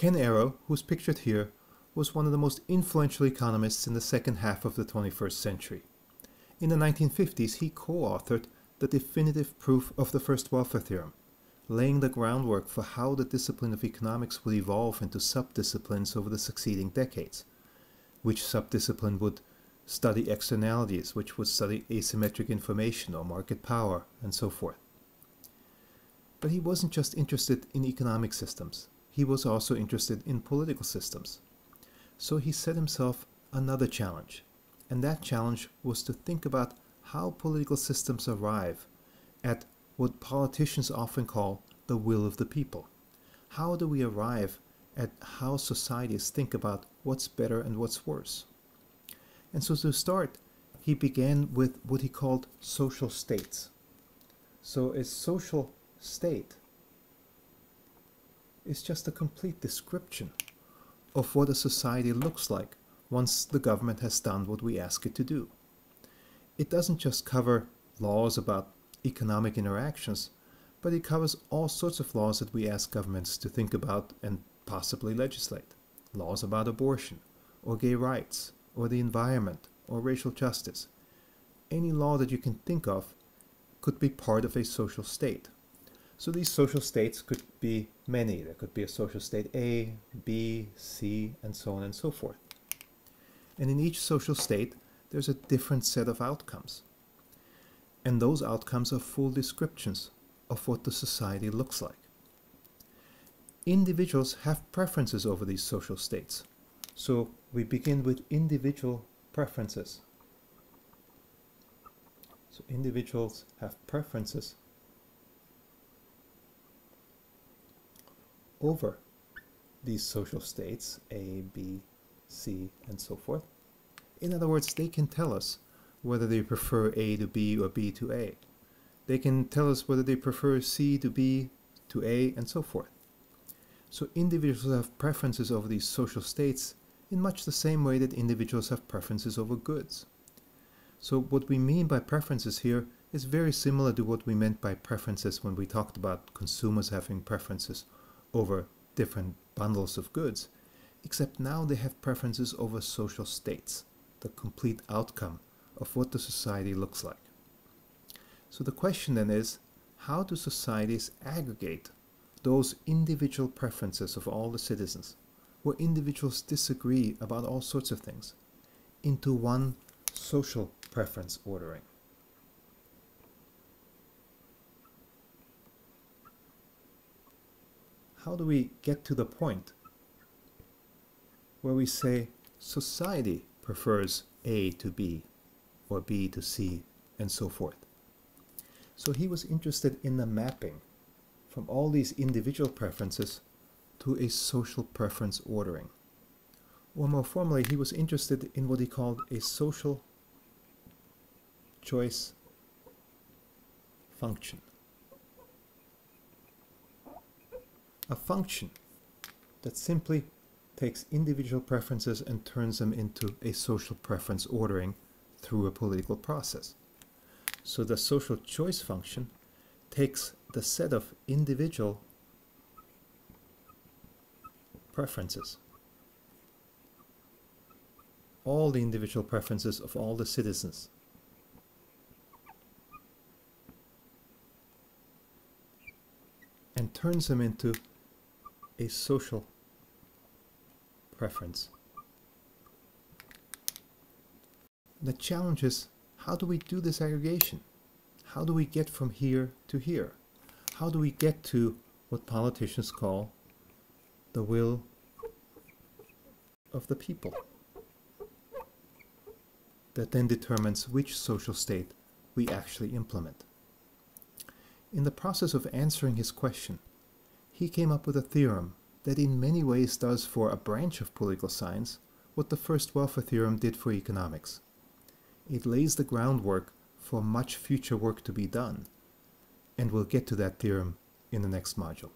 Ken Arrow, who's pictured here, was one of the most influential economists in the second half of the 21st century. In the 1950s, he co-authored the definitive proof of the first welfare theorem, laying the groundwork for how the discipline of economics would evolve into sub-disciplines over the succeeding decades. Which sub-discipline would study externalities, which would study asymmetric information or market power, and so forth. But he wasn't just interested in economic systems. He was also interested in political systems. So he set himself another challenge, and that challenge was to think about how political systems arrive at what politicians often call the will of the people. How do we arrive at how societies think about what's better and what's worse? And so to start, he began with what he called social states. So a social state is just a complete description of what a society looks like once the government has done what we ask it to do. It doesn't just cover laws about economic interactions, but it covers all sorts of laws that we ask governments to think about and possibly legislate. Laws about abortion, or gay rights, or the environment, or racial justice. Any law that you can think of could be part of a social state. So these social states could be many. There could be a social state A, B, C, and so on and so forth. And in each social state, there's a different set of outcomes. And those outcomes are full descriptions of what the society looks like. Individuals have preferences over these social states. So we begin with individual preferences. So individuals have preferences over these social states, A, B, C, and so forth. In other words, they can tell us whether they prefer A to B or B to A. They can tell us whether they prefer C to B to A, and so forth. So individuals have preferences over these social states in much the same way that individuals have preferences over goods. So what we mean by preferences here is very similar to what we meant by preferences when we talked about consumers having preferences over different bundles of goods, except now they have preferences over social states, the complete outcome of what the society looks like. So the question then is, how do societies aggregate those individual preferences of all the citizens, where individuals disagree about all sorts of things, into one social preference ordering? How do we get to the point where we say society prefers A to B or B to C and so forth? So he was interested in the mapping from all these individual preferences to a social preference ordering. Or more formally, he was interested in what he called a social choice function. A function that simply takes individual preferences and turns them into a social preference ordering through a political process. So the social choice function takes the set of individual preferences, all the individual preferences of all the citizens, and turns them into a social preference. The challenge is, how do we do this aggregation? How do we get from here to here? How do we get to what politicians call the will of the people? That then determines which social state we actually implement. In the process of answering his question, he came up with a theorem that in many ways does for a branch of political science what the first welfare theorem did for economics. It lays the groundwork for much future work to be done, and we'll get to that theorem in the next module.